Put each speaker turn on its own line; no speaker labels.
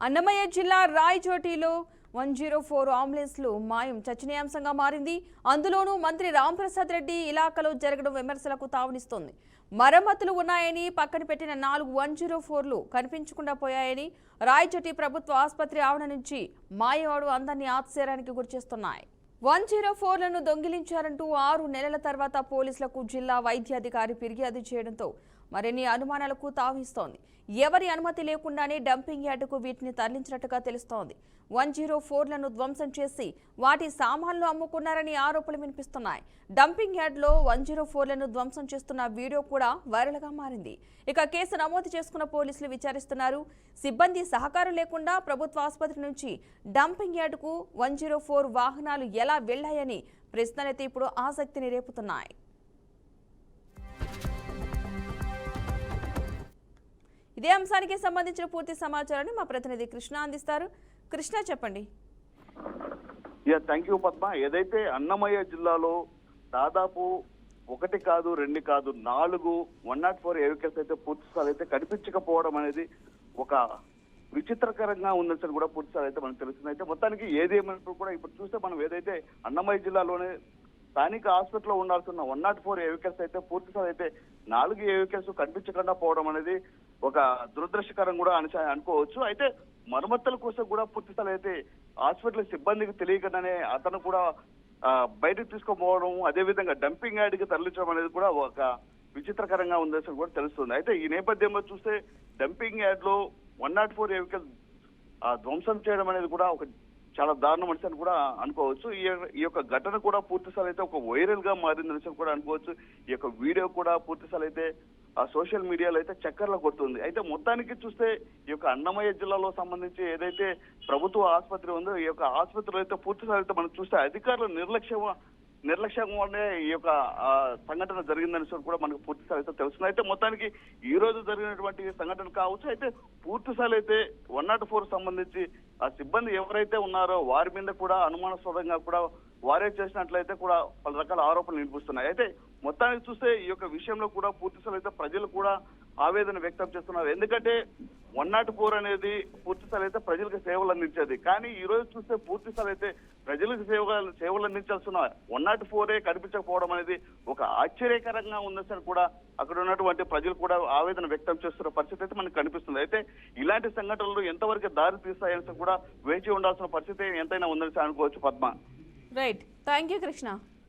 అన్నమయ్య జిల్లా రాయచోటిలో 104 అంబులెన్స్లు మాయం చర్చనీయాంశంగా మారింది. అందులోనూ మంత్రి రాంప్రసాద్ రెడ్డి ఇలాకాలో జరగడం విమర్శలకు తావునిస్తోంది. మరమ్మతులు ఉన్నాయని పక్కన పెట్టిన 4 104లు కనిపించకుండా పోయాయని రాయచోటి ప్రభుత్వ ఆసుపత్రి ఆవరణ నుంచి మాయవాడు అందరినీ ఆశ్చర్యానికి గురిచేస్తున్నాయి. 104లను దొంగిలించారంటూ 6 నెలల తర్వాత పోలీసులకు జిల్లా వైద్యాధికారి ఫిర్యాదు చేయడంతో మరిన్ని అనుమానాలకు తావిస్తోంది. ఎవరి అనుమతి లేకుండానే డంపింగ్ యార్డుకు వీటిని తరలించినట్టుగా తెలుస్తోంది. 104లను ధ్వంసం చేసి వాటి సామాన్లు అమ్ముకున్నారని ఆరోపణలు వినిపిస్తున్నాయి. డంపింగ్ యార్డులో 104లను ధ్వంసం చేస్తున్న వీడియో కూడా వైరల్గా మారింది. ఇక కేసు నమోదు చేసుకున్న పోలీసులు విచారిస్తున్నారు. సిబ్బంది సహకారం లేకుండా ప్రభుత్వ ఆసుపత్రి నుంచి డంపింగ్ యార్డుకు 104 వాహనాలు ఎలా వెళ్లాయని ప్రశ్నలైతే ఇప్పుడు ఆసక్తిని రేపుతున్నాయి. ఇదే అంశానికి సంబంధించిన పూర్తి సమాచారాన్ని మా ప్రతినిధి కృష్ణ అందిస్తారు. కృష్ణ, చెప్పండి.
Thank you Padma. ఏదైతే అన్నమయ్య జిల్లాలో దాదాపు 1 కాదు 2 కాదు 4 104 వెహికల్స్ అయితే పూర్తిస్థాయి అయితే కనిపించకపోవడం అనేది ఒక విచిత్రకరంగా ఉందని కూడా పూర్తిస్థాయి అయితే మనకు తెలుస్తుంది. అయితే మొత్తానికి ఏదేమైనప్పుడు కూడా ఇప్పుడు చూస్తే మనం ఏదైతే అన్నమయ్య జిల్లాలోనే స్థానిక హాస్పిటల్లో ఉండాల్సిన 104 వెహికల్స్ అయితే పూర్తిస్థాయి అయితే 4 వెహికల్స్ కనిపించకుండా పోవడం అనేది ఒక దురదృష్టకరం కూడా అనుకోవచ్చు. అయితే మరమ్మతుల కోసం కూడా పూర్తిస్థాయి అయితే హాస్పిటల్ సిబ్బందికి తెలియకుండానే అతను కూడా బయటకు తీసుకుపోవడం, అదేవిధంగా డంపింగ్ యార్డ్కి తరలించడం అనేది కూడా ఒక విచిత్రకరంగా ఉందని కూడా తెలుస్తుంది. అయితే ఈ నేపథ్యంలో చూస్తే డంపింగ్ యార్డ్ లో 104 వెహికల్ ధ్వంసం చేయడం అనేది కూడా ఒక చాలా దారుణం అని కూడా అనుకోవచ్చు. ఈ యొక్క ఘటన కూడా పూర్తిస్థాయి అయితే ఒక వైరల్ గా మారిందని కూడా అనుకోవచ్చు. ఈ యొక్క వీడియో కూడా పూర్తిస్థాయి అయితే ఆ సోషల్ మీడియాలో అయితే చక్కర్లు కొడుతుంది. అయితే మొత్తానికి చూస్తే ఈ యొక్క అన్నమయ్య జిల్లాలో సంబంధించి ఏదైతే ప్రభుత్వ ఆసుపత్రి ఉందో ఈ యొక్క ఆసుపత్రిలో అయితే పూర్తిస్థాయి అయితే మనం చూస్తే అధికారులు నిర్లక్ష్యంగానే ఈ యొక్క సంఘటన జరిగిందని కూడా మనకు పూర్తిస్థాయి అయితే తెలుస్తుంది. అయితే మొత్తానికి ఈ రోజు జరిగినటువంటి సంఘటన కావచ్చు. అయితే పూర్తిస్థాయి అయితే 104 సంబంధించి ఆ సిబ్బంది ఎవరైతే ఉన్నారో వారి మీద కూడా అనుమానాస్పదంగా కూడా వారే చేసినట్లయితే కూడా పలు రకాల ఆరోపణలు వినిపిస్తున్నాయి. అయితే మొత్తానికి చూస్తే ఈ యొక్క విషయంలో కూడా పూర్తిస్థాయి అయితే ప్రజలు కూడా ఆవేదన వ్యక్తం చేస్తున్నారు. ఎందుకంటే 104 అనేది పూర్తిస్థాయి అయితే ప్రజలకు సేవలు అందించేది. కానీ ఈ రోజు చూస్తే పూర్తిస్థాయి అయితే ప్రజలకు సేవలు అందించాల్సిన 104 కనిపించకపోవడం అనేది ఒక ఆశ్చర్యకరంగా ఉందని కూడా అక్కడ ఉన్నటువంటి ప్రజలు కూడా ఆవేదన వ్యక్తం చేస్తున్న పరిస్థితి అయితే మనకు కనిపిస్తుంది. అయితే ఇలాంటి సంఘటనలు ఎంతవరకు దారి తీస్తాయని కూడా వేచి ఉండాల్సిన పరిస్థితి ఎంతైనా ఉందని అనుకోవచ్చు Padma.
Right, thank you Krishna.